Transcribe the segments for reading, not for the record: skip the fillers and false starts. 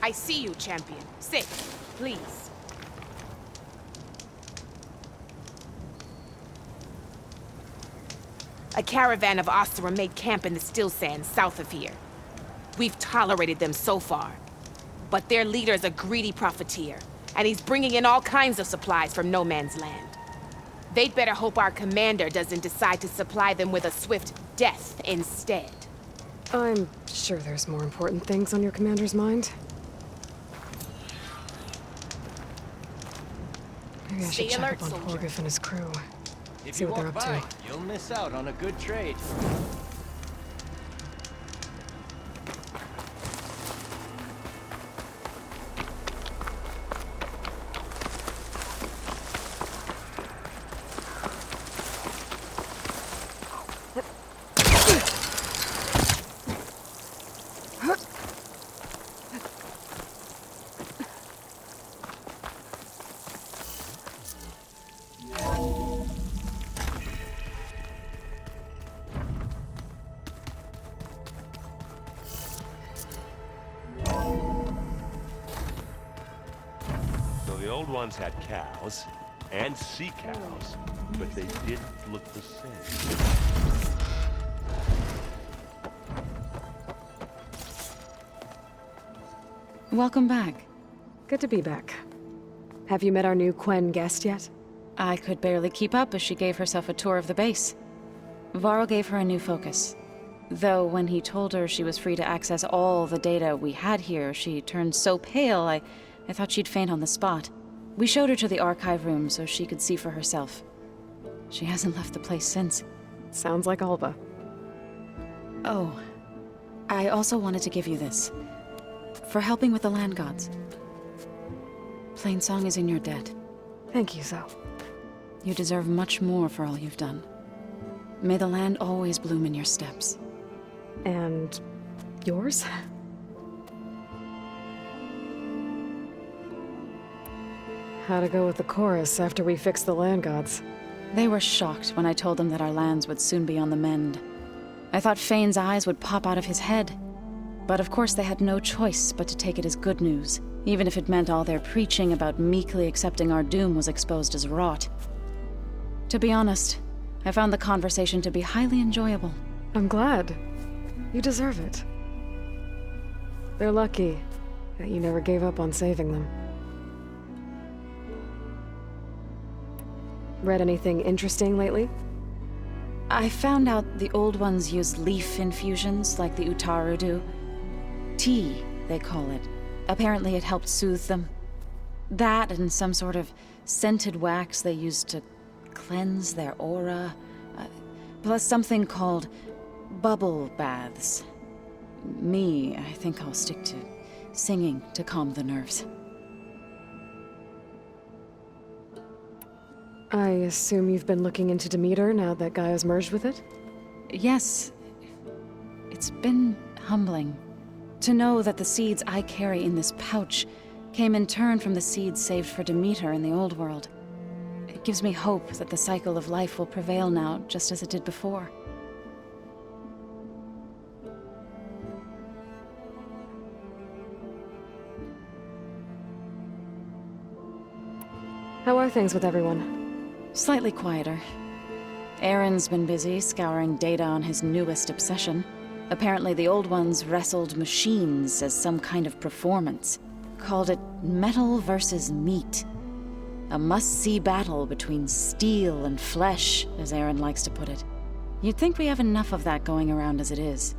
I see you, champion. Sit, please. A caravan of Oseram made camp in the still sands south of here. We've tolerated them so far. But their leader's a greedy profiteer, and he's bringing in all kinds of supplies from no man's land. They'd better hope our commander doesn't decide to supply them with a swift death instead. I'm sure there's more important things on your commander's mind. Maybe I should check up on Porgif and his crew. See what they're up to. You'll miss out on a good trade. The old ones had cows, and sea cows, but they didn't look the same. Welcome back. Good to be back. Have you met our new Quen guest yet? I could barely keep up as she gave herself a tour of the base. Varl gave her a new focus. Though when he told her she was free to access all the data we had here, she turned so pale I thought she'd faint on the spot. We showed her to the archive room so she could see for herself. She hasn't left the place since. Sounds like Alba. Oh, I also wanted to give you this. For helping with the land gods. Plainsong is in your debt. Thank you, Zoe. You deserve much more for all you've done. May the land always bloom in your steps. And yours? How'd it go with the chorus after we fixed the land gods? They were shocked when I told them that our lands would soon be on the mend. I thought Fane's eyes would pop out of his head. But of course they had no choice but to take it as good news, even if it meant all their preaching about meekly accepting our doom was exposed as rot. To be honest, I found the conversation to be highly enjoyable. I'm glad. You deserve it. They're lucky that you never gave up on saving them. Read anything interesting lately? I found out the old ones use leaf infusions like the Utaru do. Tea, they call it. Apparently it helped soothe them. That and some sort of scented wax they used to cleanse their aura. Plus something called bubble baths. Me, I think I'll stick to singing to calm the nerves. I assume you've been looking into Demeter now that Gaia's merged with it? Yes. It's been humbling. To know that the seeds I carry in this pouch came in turn from the seeds saved for Demeter in the old world. It gives me hope that the cycle of life will prevail now, just as it did before. How are things with everyone? Slightly quieter. Aaron's been busy scouring data on his newest obsession. Apparently the old ones wrestled machines as some kind of performance. Called it metal versus meat. A must-see battle between steel and flesh, as Aaron likes to put it. You'd think we have enough of that going around as it is.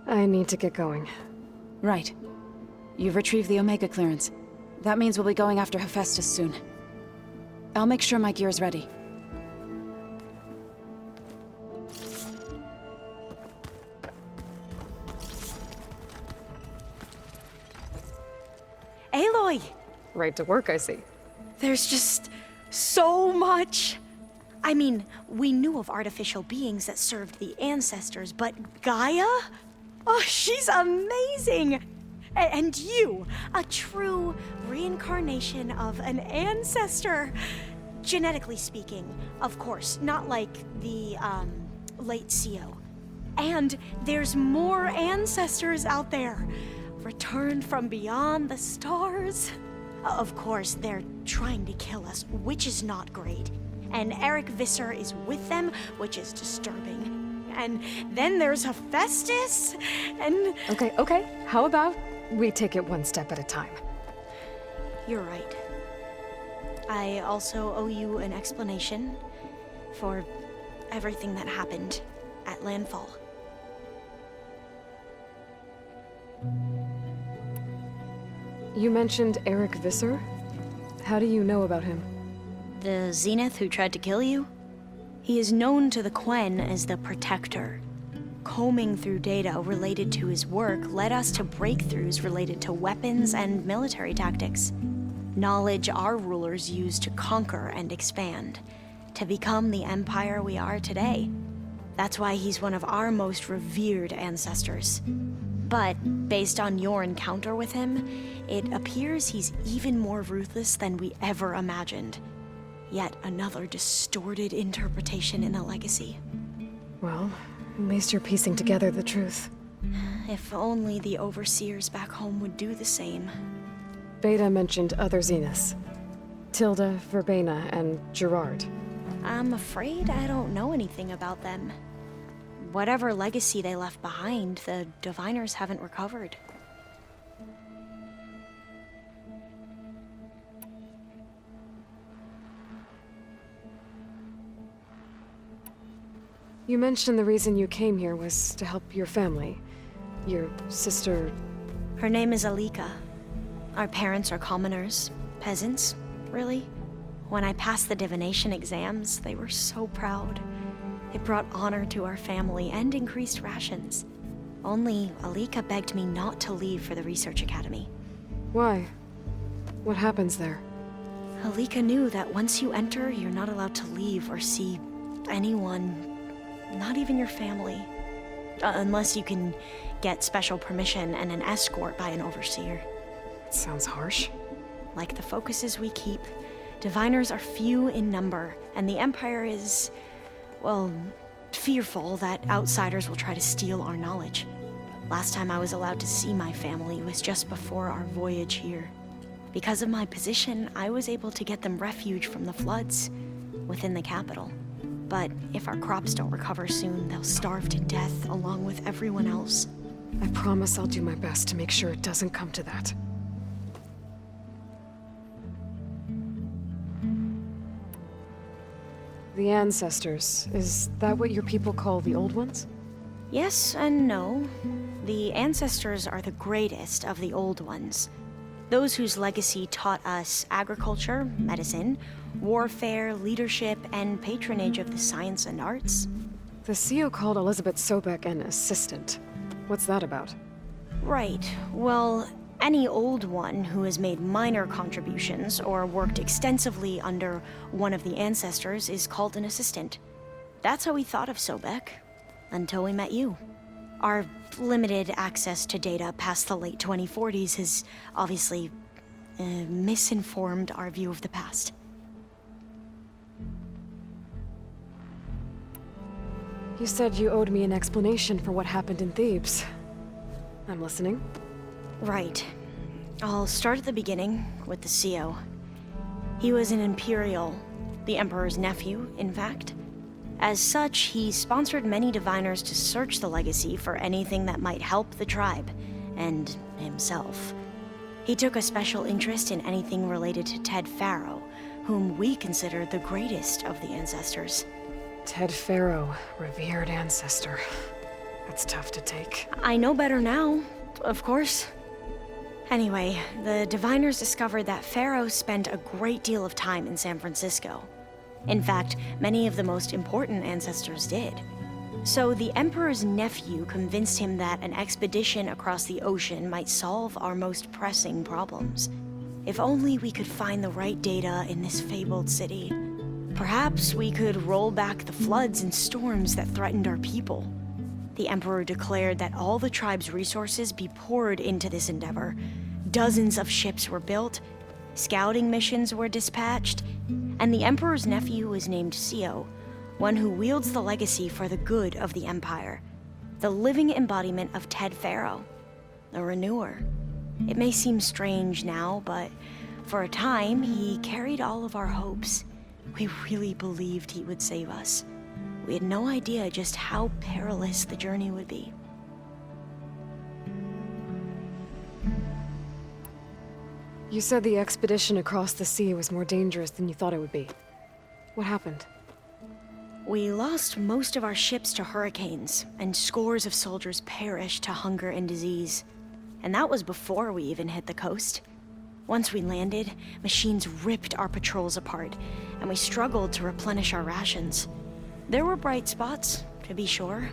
I need to get going. Right. You've retrieved the Omega clearance. That means we'll be going after Hephaestus soon. I'll make sure my gear's ready. Aloy! Right to work, I see. There's just so much. I mean, we knew of artificial beings that served the ancestors, but Gaia? Oh, she's amazing! And you, a true reincarnation of an ancestor. Genetically speaking, of course, not like the, late CO. And there's more ancestors out there, returned from beyond the stars. Of course, they're trying to kill us, which is not great. And Eric Visser is with them, which is disturbing. And then there's Hephaestus, and... Okay. How about we take it one step at a time? You're right. I also owe you an explanation for everything that happened at Landfall. You mentioned Eric Visser? How do you know about him? The Zenith who tried to kill you? He is known to the Quen as the Protector. Combing through data related to his work led us to breakthroughs related to weapons and military tactics. Knowledge our rulers used to conquer and expand, to become the empire we are today. That's why he's one of our most revered ancestors. But based on your encounter with him, it appears he's even more ruthless than we ever imagined. Yet another distorted interpretation in the legacy. Well, at least you're piecing together the truth. If only the overseers back home would do the same. Beta mentioned other Zeniths. Tilda, Verbena, and Gerard. I'm afraid I don't know anything about them. Whatever legacy they left behind, the Diviners haven't recovered. You mentioned the reason you came here was to help your family. Your sister... Her name is Alika. Our parents are commoners. Peasants, really. When I passed the divination exams, they were so proud. It brought honor to our family and increased rations. Only Alika begged me not to leave for the research academy. Why? What happens there? Alika knew that once you enter, you're not allowed to leave or see anyone, not even your family. Unless you can get special permission and an escort by an overseer. It sounds harsh. Like the focuses we keep, diviners are few in number, and the Empire is, well, fearful that outsiders will try to steal our knowledge. Last time I was allowed to see my family was just before our voyage here. Because of my position, I was able to get them refuge from the floods within the capital. But if our crops don't recover soon, they'll starve to death along with everyone else. I promise I'll do my best to make sure it doesn't come to that. The ancestors, is that what your people call the old ones? Yes and no. The ancestors are the greatest of the old ones. Those whose legacy taught us agriculture, medicine, warfare, leadership, and patronage of the science and arts. The CO called Elizabeth Sobek an assistant. What's that about? Right. Well, any old one who has made minor contributions or worked extensively under one of the ancestors is called an assistant. That's how we thought of Sobek, until we met you. Our limited access to data past the late 2040s has obviously misinformed our view of the past. You said you owed me an explanation for what happened in Thebes. I'm listening. Right. I'll start at the beginning with the CO. He was an Imperial, the Emperor's nephew, in fact. As such, he sponsored many diviners to search the legacy for anything that might help the tribe, and himself. He took a special interest in anything related to Ted Faro, whom we consider the greatest of the ancestors. Ted Faro, revered ancestor. That's tough to take. I know better now, of course. Anyway, the diviners discovered that Pharaoh spent a great deal of time in San Francisco. In fact, many of the most important ancestors did. So the Emperor's nephew convinced him that an expedition across the ocean might solve our most pressing problems. If only we could find the right data in this fabled city. Perhaps we could roll back the floods and storms that threatened our people. The Emperor declared that all the tribe's resources be poured into this endeavor. Dozens of ships were built, scouting missions were dispatched, and the Emperor's nephew was named Sio, one who wields the legacy for the good of the Empire, the living embodiment of Ted Pharaoh, the Renewer. It may seem strange now, but for a time, he carried all of our hopes. We really believed he would save us. We had no idea just how perilous the journey would be. You said the expedition across the sea was more dangerous than you thought it would be. What happened? We lost most of our ships to hurricanes, and scores of soldiers perished to hunger and disease. And that was before we even hit the coast. Once we landed, machines ripped our patrols apart, and we struggled to replenish our rations. There were bright spots, to be sure.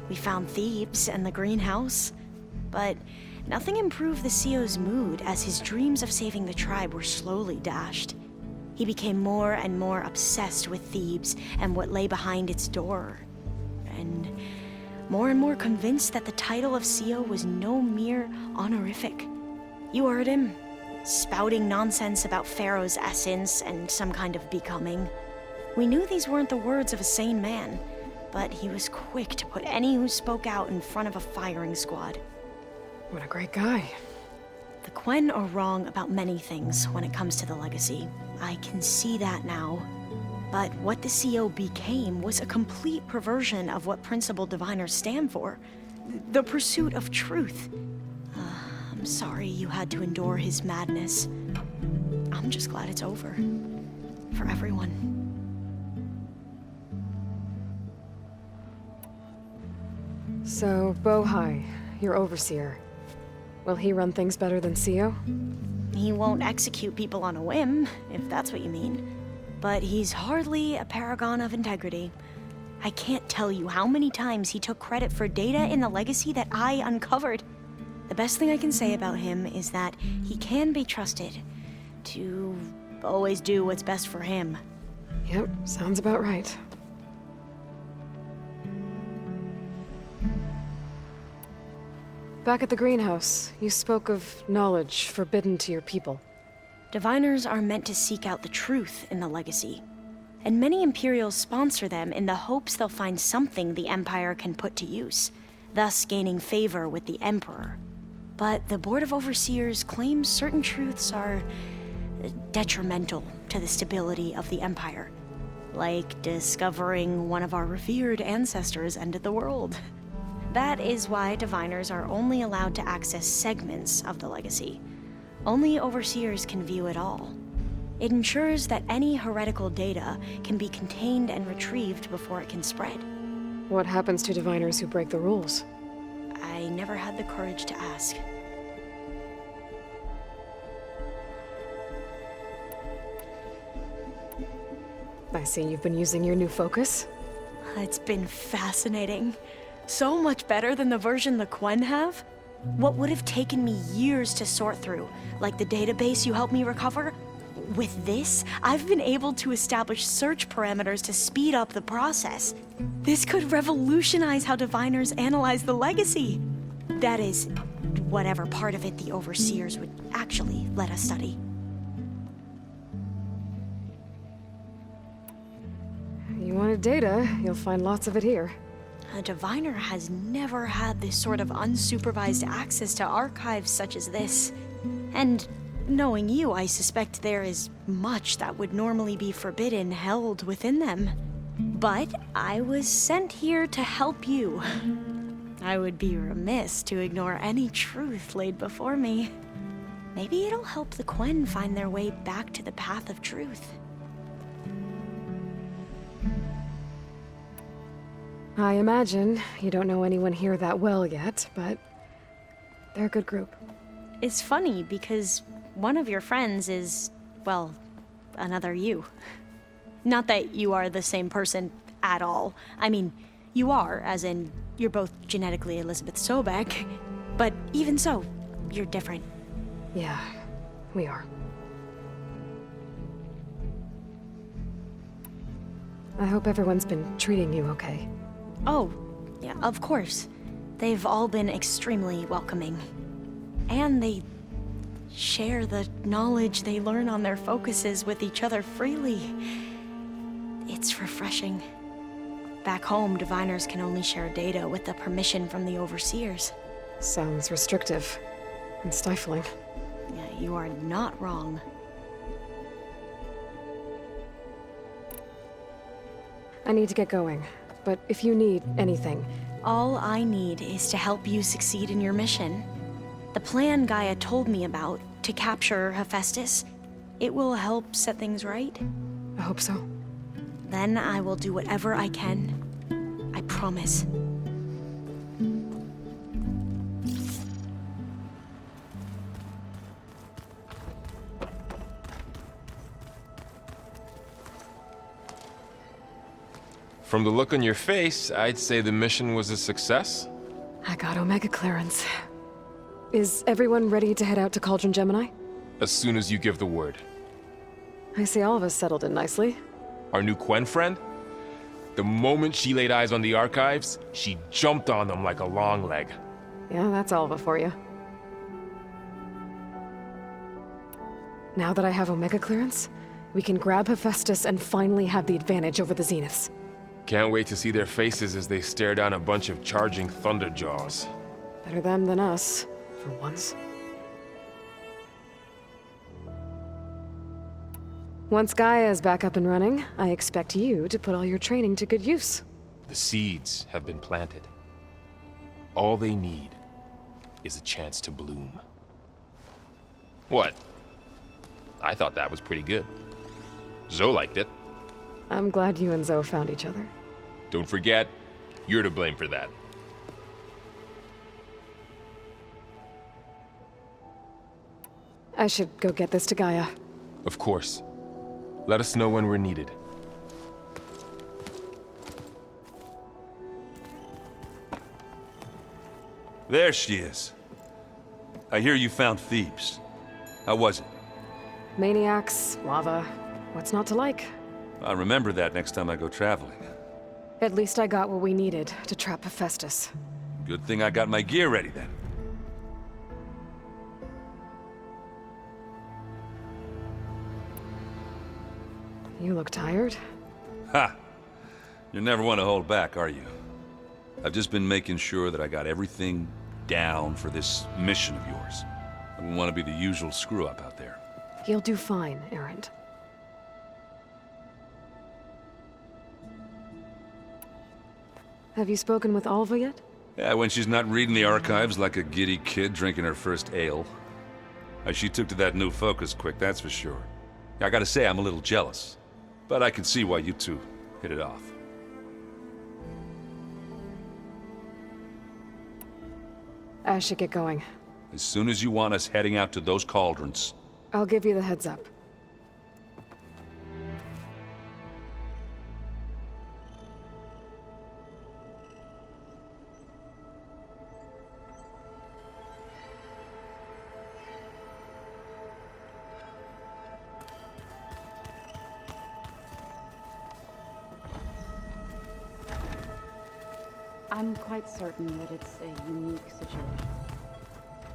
We found Thebes and the greenhouse, but nothing improved the CEO's mood as his dreams of saving the tribe were slowly dashed. He became more and more obsessed with Thebes and what lay behind its door, and more convinced that the title of CEO was no mere honorific. You heard him, spouting nonsense about Pharaoh's essence and some kind of becoming. We knew these weren't the words of a sane man, but he was quick to put any who spoke out in front of a firing squad. What a great guy. The Quen are wrong about many things when it comes to the legacy. I can see that now. But what the CEO became was a complete perversion of what principled diviners stand for. The pursuit of truth. I'm sorry you had to endure his madness. I'm just glad it's over. For everyone. So, Bohai, your overseer. Will he run things better than CEO? He won't execute people on a whim, if that's what you mean. But he's hardly a paragon of integrity. I can't tell you how many times he took credit for data in the legacy that I uncovered. The best thing I can say about him is that he can be trusted to always do what's best for him. Yep, sounds about right. Back at the greenhouse, you spoke of knowledge forbidden to your people. Diviners are meant to seek out the truth in the legacy, and many Imperials sponsor them in the hopes they'll find something the Empire can put to use, thus gaining favor with the Emperor. But the Board of Overseers claims certain truths are detrimental to the stability of the Empire, like discovering one of our revered ancestors ended the world. That is why diviners are only allowed to access segments of the legacy. Only overseers can view it all. It ensures that any heretical data can be contained and retrieved before it can spread. What happens to diviners who break the rules? I never had the courage to ask. I see you've been using your new focus. It's been fascinating. So much better than the version the Quen have. What would have taken me years to sort through, like the database you helped me recover, with this, I've been able to establish search parameters to speed up the process. This could revolutionize how diviners analyze the legacy. That is, whatever part of it the overseers would actually let us study. You wanted data, you'll find lots of it here. A diviner has never had this sort of unsupervised access to archives such as this. And knowing you, I suspect there is much that would normally be forbidden held within them. But I was sent here to help you. I would be remiss to ignore any truth laid before me. Maybe it'll help the Quen find their way back to the path of truth. I imagine you don't know anyone here that well yet, but they're a good group. It's funny because one of your friends is, well, another you. Not that you are the same person at all. I mean, you are, as in, you're both genetically Elizabeth Sobek, but even so, you're different. Yeah, we are. I hope everyone's been treating you okay. Oh, yeah, of course. They've all been extremely welcoming. And they share the knowledge they learn on their focuses with each other freely. It's refreshing. Back home, diviners can only share data with the permission from the overseers. Sounds restrictive and stifling. Yeah, you are not wrong. I need to get going, but if you need anything... All I need is to help you succeed in your mission. The plan Gaia told me about, to capture Hephaestus, it will help set things right. I hope so. Then I will do whatever I can. I promise. From the look on your face, I'd say the mission was a success. I got Omega clearance. Is everyone ready to head out to Cauldron Gemini? As soon as you give the word. I see all of us settled in nicely. Our new Quen friend? The moment she laid eyes on the archives, she jumped on them like a long leg. Yeah, that's Alva for you. Now that I have Omega clearance, we can grab Hephaestus and finally have the advantage over the Zeniths. Can't wait to see their faces as they stare down a bunch of charging Thunderjaws. Better them than us, for once. Once Gaia is back up and running, I expect you to put all your training to good use. The seeds have been planted. All they need is a chance to bloom. What? I thought that was pretty good. Zoe liked it. I'm glad you and Zoe found each other. Don't forget, you're to blame for that. I should go get this to Gaia. Of course. Let us know when we're needed. There she is. I hear you found Thebes. How was it? Maniacs, lava, what's not to like? I'll remember that next time I go traveling. At least I got what we needed to trap Hephaestus. Good thing I got my gear ready then. You look tired. Ha! You never want to hold back, are you? I've just been making sure that I got everything down for this mission of yours. I wouldn't want to be the usual screw-up out there. You'll do fine, Erend. Have you spoken with Alva yet? Yeah, when she's not reading the archives like a giddy kid drinking her first ale. She took to that new focus quick, that's for sure. I gotta say, I'm a little jealous. But I can see why you two hit it off. I should get going. As soon as you want us heading out to those cauldrons. I'll give you the heads up. I'm quite certain that it's a unique situation.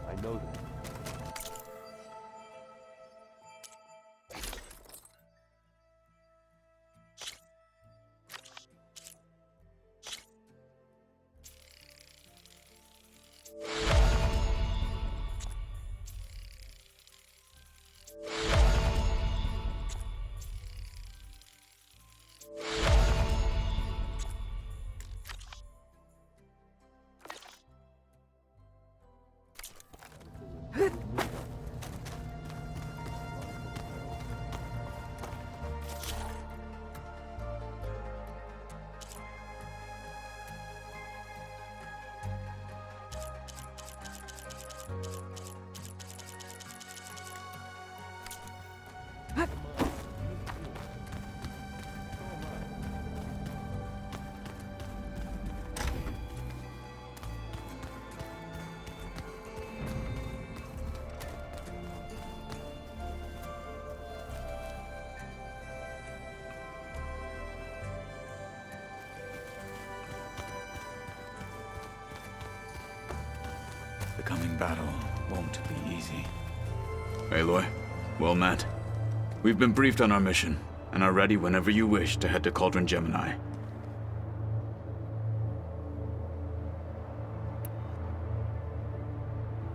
I know that. coming battle won't be easy. Aloy, well met. We've been briefed on our mission, and are ready whenever you wish to head to Cauldron Gemini.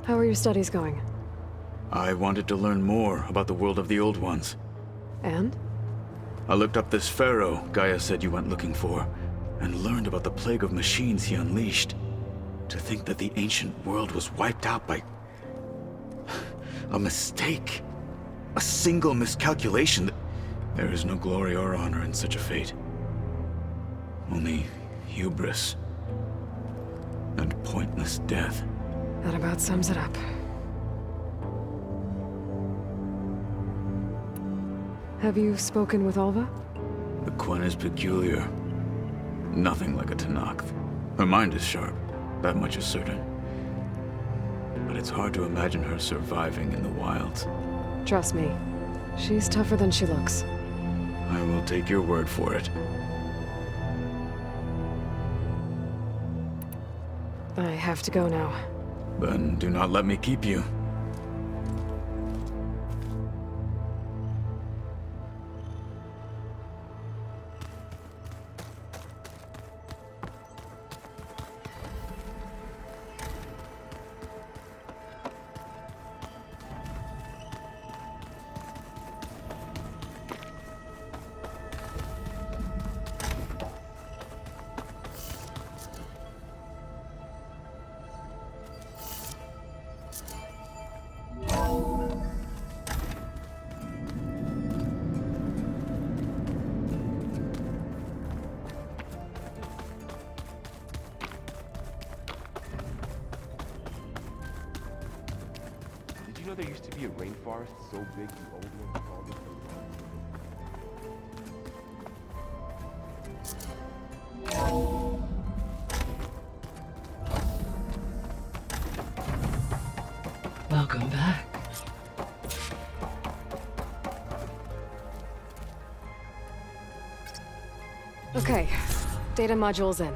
How are your studies going? I wanted to learn more about the world of the Old Ones. And? I looked up this pharaoh Gaia said you went looking for, and learned about the plague of machines he unleashed. To think that the ancient world was wiped out by a mistake. A single miscalculation. There is no glory or honor in such a fate. Only hubris and pointless death. That about sums it up. Have you spoken with Alva? The Quen is peculiar. Nothing like a Tenakth. Her mind is sharp, that much is certain. But it's hard to imagine her surviving in the wilds. Trust me, she's tougher than she looks. I will take your word for it. I have to go now. Then do not let me keep you. Did you know there used to be a rainforest so big the old ones called it the Welcome back. Okay, data module's in.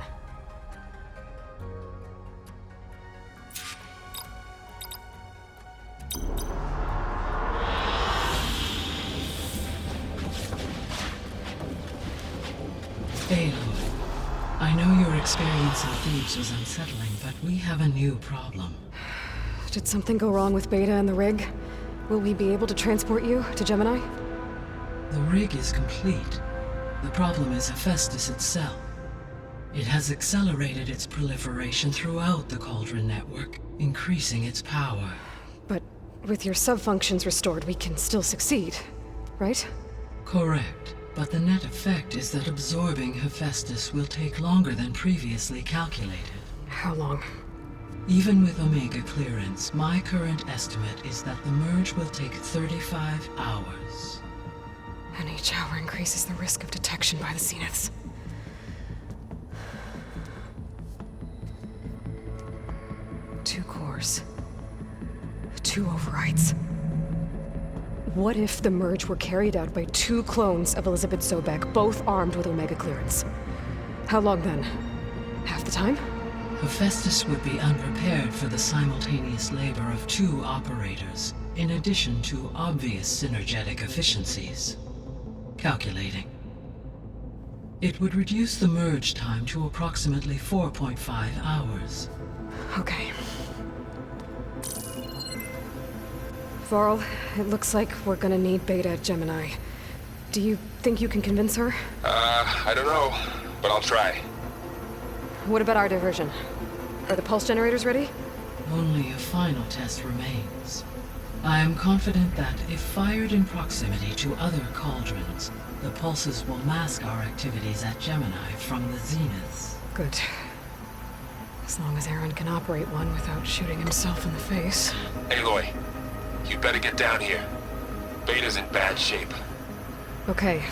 Aloy, I know your experience in Thebes was unsettling, but we have a new problem. Did something go wrong with Beta and the rig? Will we be able to transport you to Gemini? The rig is complete. The problem is Hephaestus itself. It has accelerated its proliferation throughout the Cauldron network, increasing its power. But with your sub-functions restored, we can still succeed, right? Correct. But the net effect is that absorbing Hephaestus will take longer than previously calculated. How long? Even with Omega clearance, my current estimate is that the merge will take 35 hours. And each hour increases the risk of detection by the Zeniths. Two cores. Two overrides. What if the merge were carried out by two clones of Elizabeth Sobek, both armed with Omega clearance? How long then? Half the time? Hephaestus would be unprepared for the simultaneous labor of two operators, in addition to obvious synergetic efficiencies. Calculating. It would reduce the merge time to approximately 4.5 hours. Okay. Varl, it looks like we're gonna need Beta at Gemini. Do you think you can convince her? I don't know, but I'll try. What about our diversion? Are the pulse generators ready? Only a final test remains. I am confident that if fired in proximity to other cauldrons, the pulses will mask our activities at Gemini from the Zeniths. Good. As long as Aaron can operate one without shooting himself in the face. Aloy, you better get down here. Beta's in bad shape. Okay.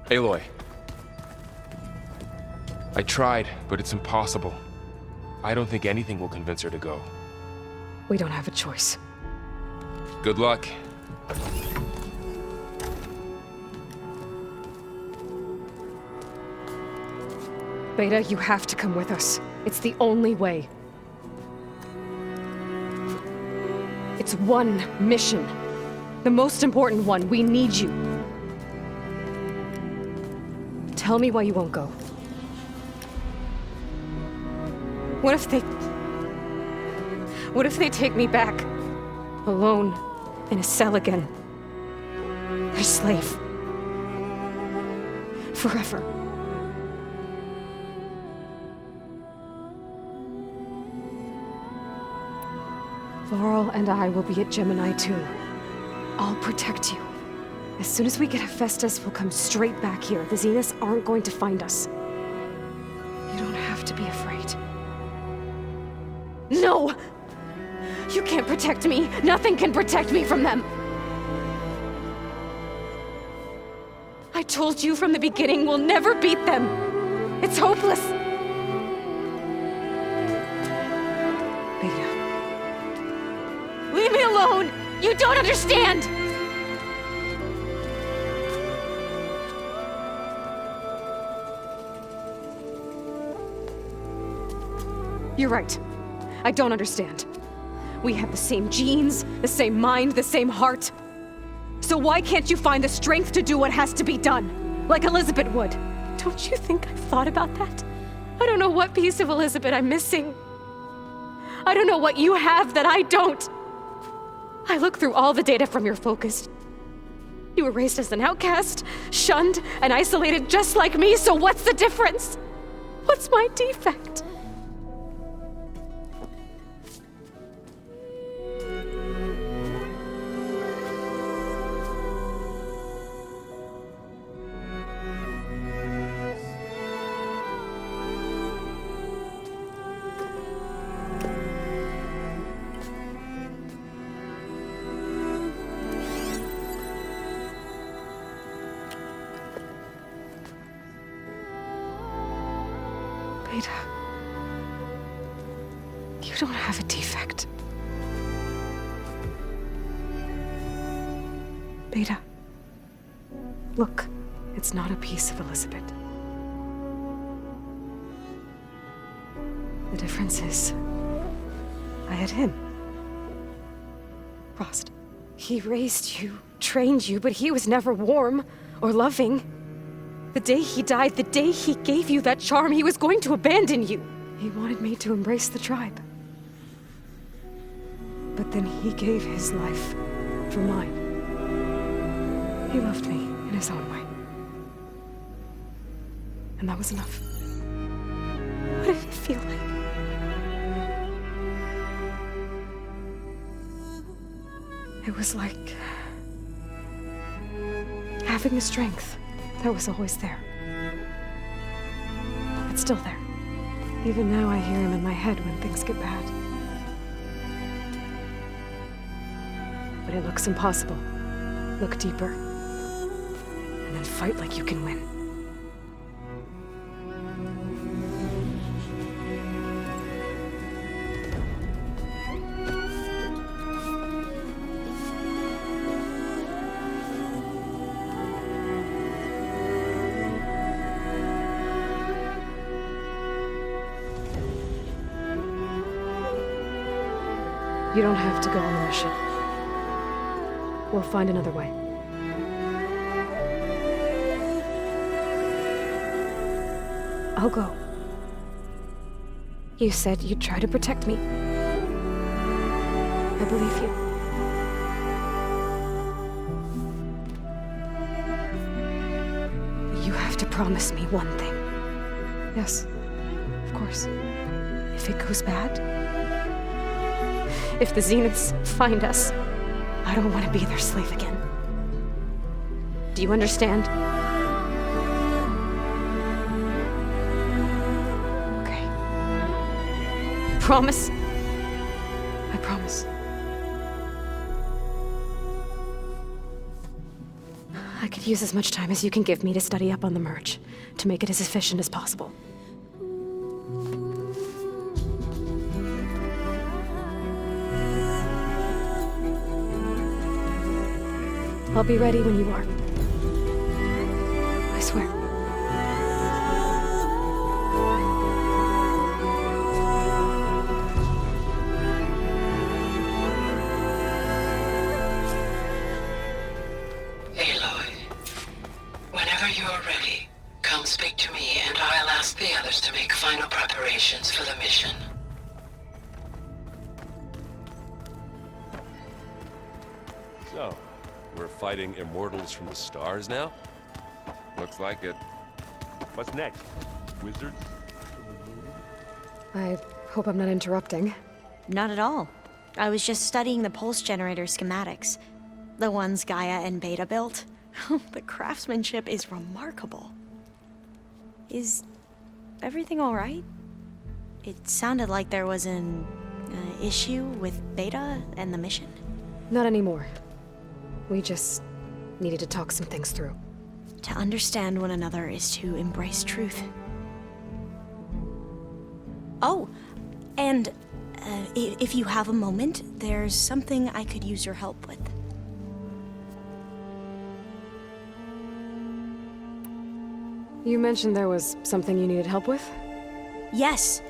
Aloy. I tried, but it's impossible. I don't think anything will convince her to go. We don't have a choice. Good luck. Beta, you have to come with us. It's the only way. It's one mission. The most important one. We need you. Tell me why you won't go. What if they take me back? Alone, in a cell again. Their slave. Forever. Laurel and I will be at Gemini too. I'll protect you. As soon as we get Hephaestus, we'll come straight back here. The Zeniths aren't going to find us. You don't have to be afraid. No! You can't protect me. Nothing can protect me from them. I told you from the beginning, we'll never beat them. It's hopeless. Beta. Leave me alone! You don't understand! You're right. I don't understand. We have the same genes, the same mind, the same heart. So why can't you find the strength to do what has to be done? Like Elizabeth would. Don't you think I've thought about that? I don't know what piece of Elizabeth I'm missing. I don't know what you have that I don't. I look through all the data from your focus. You were raised as an outcast, shunned, and isolated just like me, so what's the difference? What's my defect? Beta, you don't have a defect. Beta, look, it's not a piece of Elizabeth. The difference is, I had him. Frost. He raised you, trained you, but he was never warm or loving. The day he died, the day he gave you that charm, he was going to abandon you. He wanted me to embrace the tribe. But then he gave his life for mine. He loved me in his own way. And that was enough. What did it feel like? It was like having the strength that was always there. It's still there. Even now I hear him in my head when things get bad. But it looks impossible. Look deeper. And then fight like you can win. You don't have to go on the mission. We'll find another way. I'll go. You said you'd try to protect me. I believe you. But you have to promise me one thing. Yes, of course. If it goes bad, if the Zeniths find us, I don't want to be their slave again. Do you understand? Okay. Promise? I promise. I I could use as much time as you can give me to study up on the merge, to make it as efficient as possible. I'll be ready when you are. I swear. Aloy, whenever you are ready, come speak to me and I'll ask the others to make final preparations for the mission. So, we're fighting immortals from the stars now? Looks like it. What's next? Wizards? I hope I'm not interrupting. Not at all. I was just studying the pulse generator schematics. The ones Gaia and Beta built. The craftsmanship is remarkable. Is everything all right? It sounded like there was an issue with Beta and the mission. Not anymore. We just needed to talk some things through. To understand one another is to embrace truth. Oh, and if you have a moment, there's something I could use your help with. You mentioned there was something you needed help with? Yes.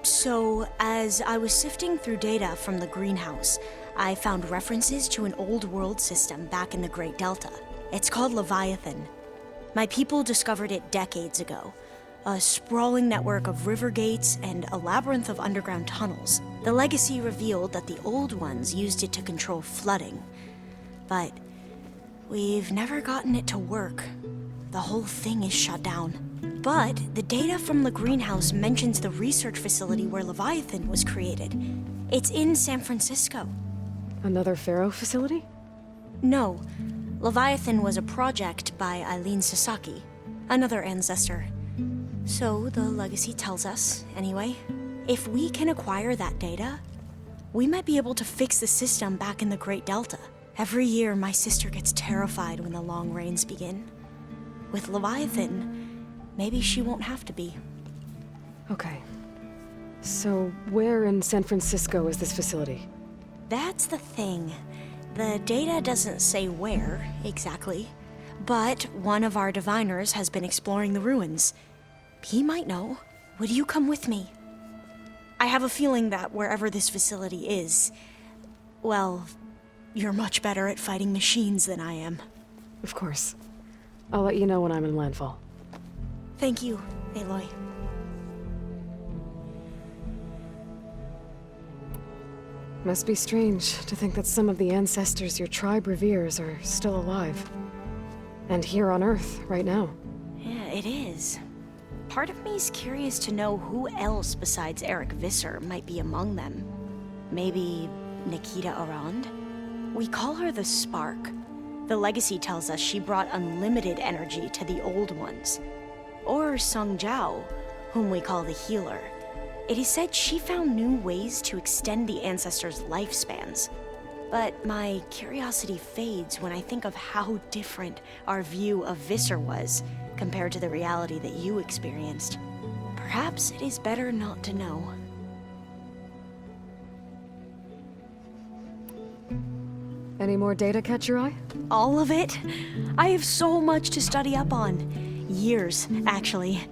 So, as I was sifting through data from the greenhouse, I found references to an old world system back in the Great Delta. It's called Leviathan. My people discovered it decades ago. A sprawling network of river gates and a labyrinth of underground tunnels. The legacy revealed that the old ones used it to control flooding. But we've never gotten it to work. The whole thing is shut down. But the data from the greenhouse mentions the research facility where Leviathan was created. It's in San Francisco. Another Pharaoh facility? No. Leviathan was a project by Eileen Sasaki, another ancestor. So the legacy tells us, anyway, if we can acquire that data, we might be able to fix the system back in the Great Delta. Every year, my sister gets terrified when the long rains begin. With Leviathan, maybe she won't have to be. Okay. So, where in San Francisco is this facility? That's the thing. The data doesn't say where, exactly. But one of our diviners has been exploring the ruins. He might know. Would you come with me? I have a feeling that wherever this facility is, well, you're much better at fighting machines than I am. Of course. I'll let you know when I'm in landfall. Thank you, Aloy. Must be strange to think that some of the ancestors your tribe reveres are still alive. And here on Earth, right now. Yeah, it is. Part of me's curious to know who else besides Eric Visser might be among them. Maybe Nikita Arand? We call her the Spark. The legacy tells us she brought unlimited energy to the old ones. Or Sung Jiao, whom we call the Healer. It is said she found new ways to extend the ancestors' lifespans. But my curiosity fades when I think of how different our view of Visser was compared to the reality that you experienced. Perhaps it is better not to know. Any more data catch your eye? All of it? I have so much to study up on. Years, actually.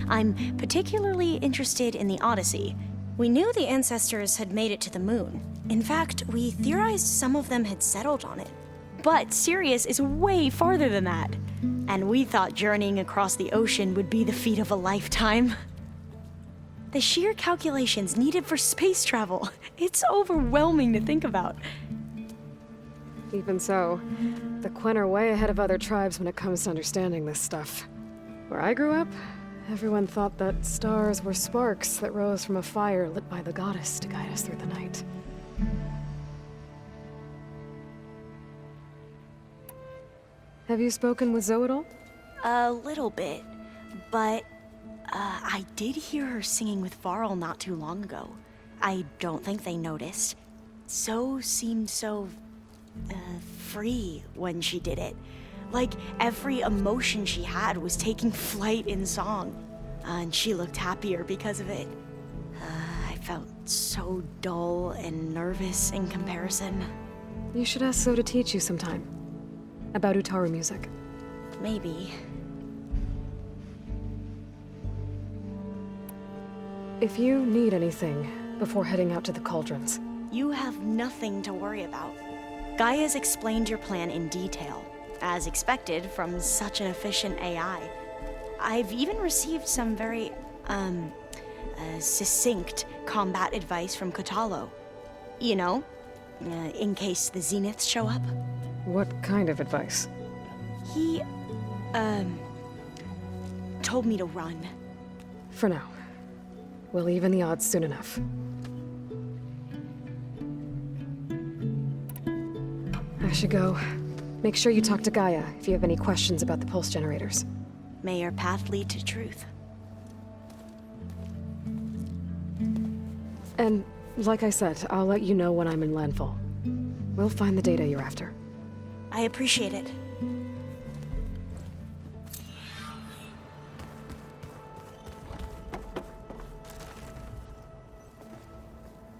I'm particularly interested in the Odyssey. We knew the ancestors had made it to the moon. In fact, we theorized some of them had settled on it. But Sirius is way farther than that. And we thought journeying across the ocean would be the feat of a lifetime. The sheer calculations needed for space travel, it's overwhelming to think about. Even so, the Quen are way ahead of other tribes when it comes to understanding this stuff. Where I grew up, everyone thought that stars were sparks that rose from a fire lit by the goddess to guide us through the night. Have you spoken with Zoe at all? A little bit, but I did hear her singing with Varl not too long ago. I don't think they noticed. Zoe seemed so free when she did it. Like every emotion she had was taking flight in song. And she looked happier because of it. I felt so dull and nervous in comparison. You should ask So to teach you sometime. About Utaru music. Maybe. If you need anything before heading out to the cauldrons. You have nothing to worry about. Gaia's explained your plan in detail, as expected from such an efficient AI. I've even received some very, succinct combat advice from Kotalo. You know, in case the Zeniths show up. What kind of advice? He, told me to run. For now. We'll even the odds soon enough. I should go. Make sure you talk to Gaia if you have any questions about the pulse generators. May your path lead to truth. And, like I said, I'll let you know when I'm in landfall. We'll find the data you're after. I appreciate it.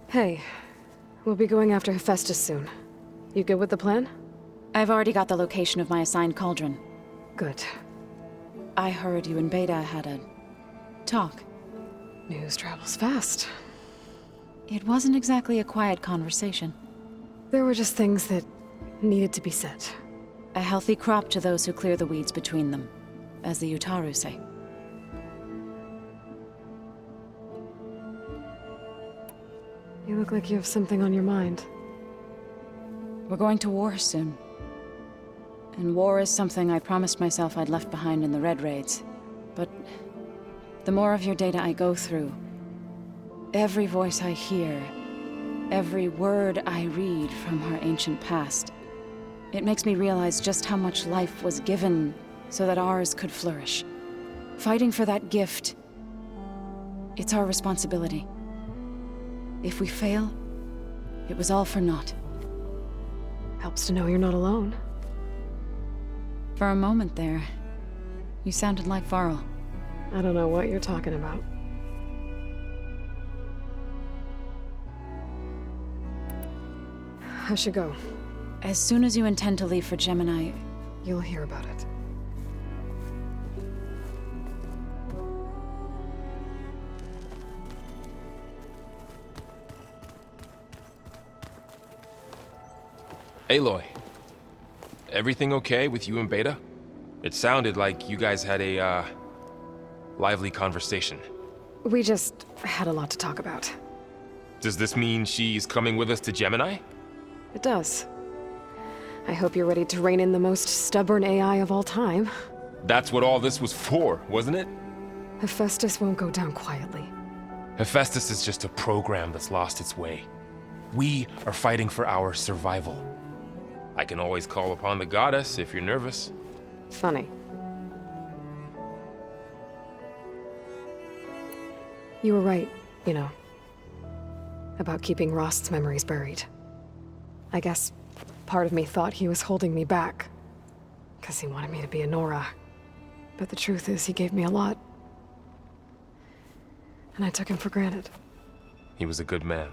Hey, we'll be going after Hephaestus soon. You good with the plan? I've already got the location of my assigned cauldron. Good. I heard you and Beta had a talk. News travels fast. It wasn't exactly a quiet conversation. There were just things that needed to be said. A healthy crop to those who clear the weeds between them, as the Utaru say. You look like you have something on your mind. We're going to war soon. And war is something I promised myself I'd left behind in the Red Raids. But the more of your data I go through, every voice I hear, every word I read from our ancient past, it makes me realize just how much life was given so that ours could flourish. Fighting for that gift, it's our responsibility. If we fail, it was all for naught. Helps to know you're not alone. For a moment there, you sounded like Varl. I don't know what you're talking about. I should go. As soon as you intend to leave for Gemini, You'll hear about it. Aloy, everything okay with you and Beta? It sounded like you guys had a, lively conversation. We just had a lot to talk about. Does this mean she's coming with us to Gemini? It does. I hope you're ready to rein in the most stubborn AI of all time. That's what all this was for, wasn't it? Hephaestus won't go down quietly. Hephaestus is just a program that's lost its way. We are fighting for our survival. I can always call upon the goddess if you're nervous. Funny. You were right, you know. About keeping Rost's memories buried. I guess part of me thought he was holding me back. Because he wanted me to be a Nora. But the truth is, he gave me a lot. And I took him for granted. He was a good man.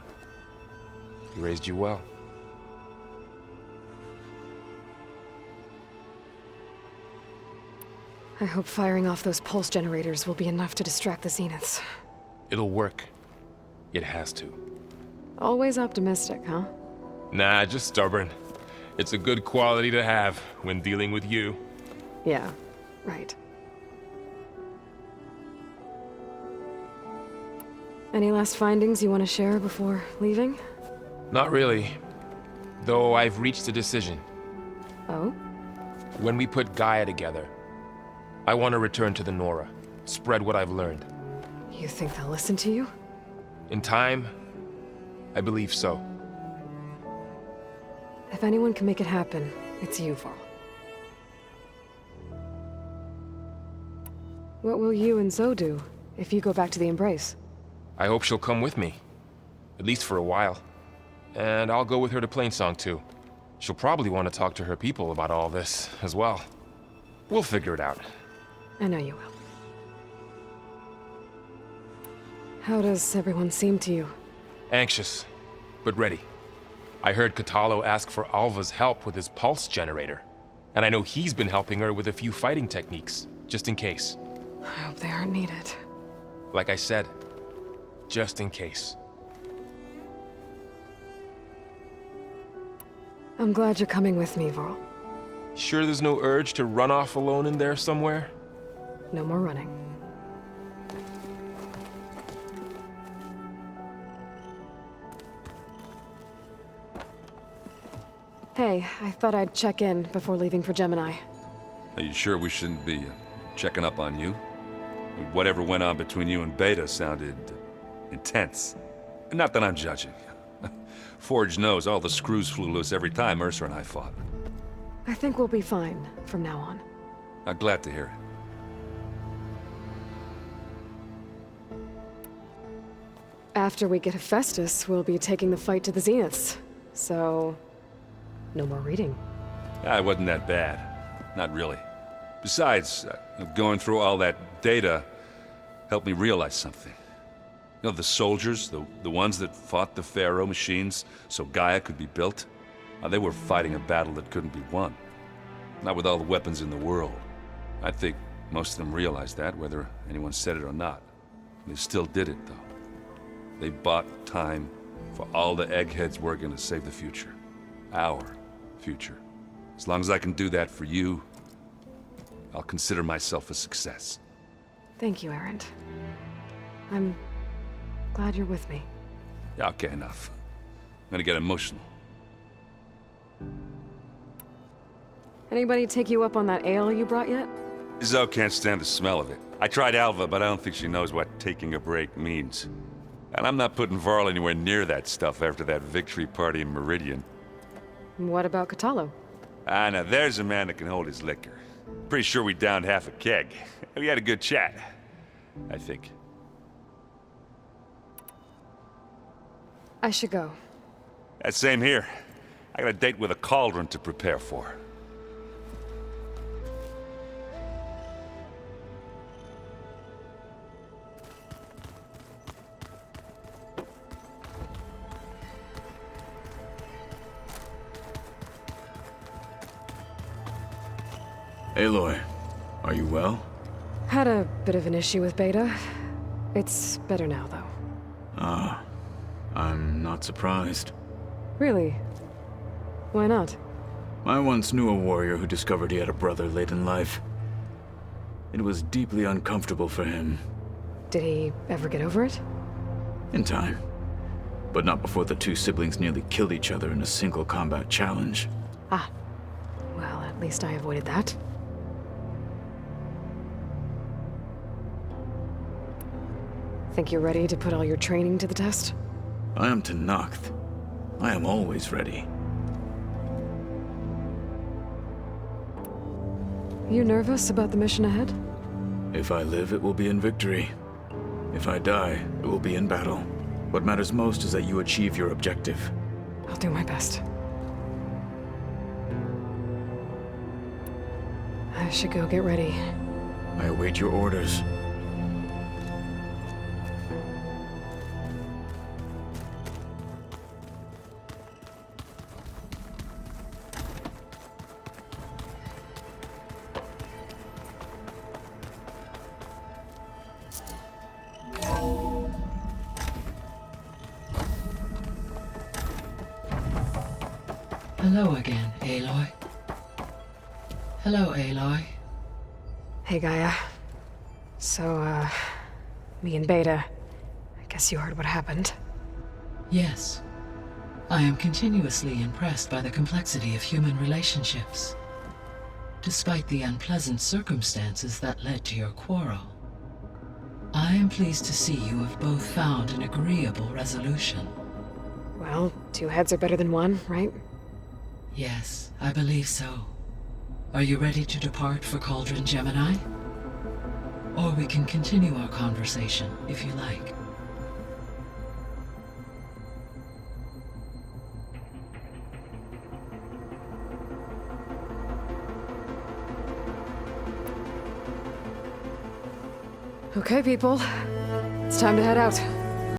He raised you well. I hope firing off those pulse generators will be enough to distract the Zeniths. It'll work. It has to. Always optimistic, huh? Nah, just stubborn. It's a good quality to have when dealing with you. Yeah, right. Any last findings you want to share before leaving? Not really. Though I've reached a decision. Oh? When we put Gaia together, I want to return to the Nora. Spread what I've learned. You think they'll listen to you? In time, I believe so. If anyone can make it happen, it's you, Varl. What will you and Zoe do if you go back to the Embrace? I hope she'll come with me. At least for a while. And I'll go with her to Plainsong too. She'll probably want to talk to her people about all this as well. We'll figure it out. I know you will. How does everyone seem to you? Anxious, but ready. I heard Katalo ask for Alva's help with his pulse generator. And I know he's been helping her with a few fighting techniques, just in case. I hope they aren't needed. Like I said, just in case. I'm glad you're coming with me, Varl. Sure there's no urge to run off alone in there somewhere? No more running. Hey, I thought I'd check in before leaving for Gemini. Are you sure we shouldn't be checking up on you? Whatever went on between you and Beta sounded intense. Not that I'm judging. Forge knows all the screws flew loose every time Mercer and I fought. I think we'll be fine from now on. I'm glad to hear it. After we get Hephaestus, we'll be taking the fight to the Zeniths. So, no more reading. It wasn't that bad. Not really. Besides, going through all that data helped me realize something. You know, the soldiers, the ones that fought the Pharaoh machines so Gaia could be built, they were fighting a battle that couldn't be won. Not with all the weapons in the world. I think most of them realized that, whether anyone said it or not. They still did it, though. They bought time for all the eggheads working to save the future. Our future. As long as I can do that for you, I'll consider myself a success. Thank you, Erend. I'm glad you're with me. Yeah, okay, enough. I'm gonna get emotional. Anybody take you up on that ale you brought yet? Zoe can't stand the smell of it. I tried Alva, but I don't think she knows what taking a break means. And I'm not putting Varl anywhere near that stuff after that victory party in Meridian. What about Katalo? Now there's a man that can hold his liquor. Pretty sure we downed half a keg. We had a good chat, I think. I should go. Same here. I got a date with a cauldron to prepare for. Aloy, are you well? Had a bit of an issue with Beta. It's better now, though. Ah, I'm not surprised. Really? Why not? I once knew a warrior who discovered he had a brother late in life. It was deeply uncomfortable for him. Did he ever get over it? In time. But not before the two siblings nearly killed each other in a single combat challenge. Ah. Well, at least I avoided that. Think you're ready to put all your training to the test? I am Tenakth. I am always ready. You nervous about the mission ahead? If I live, it will be in victory. If I die, it will be in battle. What matters most is that you achieve your objective. I'll do my best. I should go get ready. I await your orders. Hello again, Aloy. Hello, Aloy. Hey, Gaia. So, me and Beta. I guess you heard what happened. Yes. I am continuously impressed by the complexity of human relationships. Despite the unpleasant circumstances that led to your quarrel, I am pleased to see you have both found an agreeable resolution. Well, two heads are better than one, right? Yes, I believe so. Are you ready to depart for Cauldron Gemini? Or we can continue our conversation, if you like. Okay, people. It's time to head out.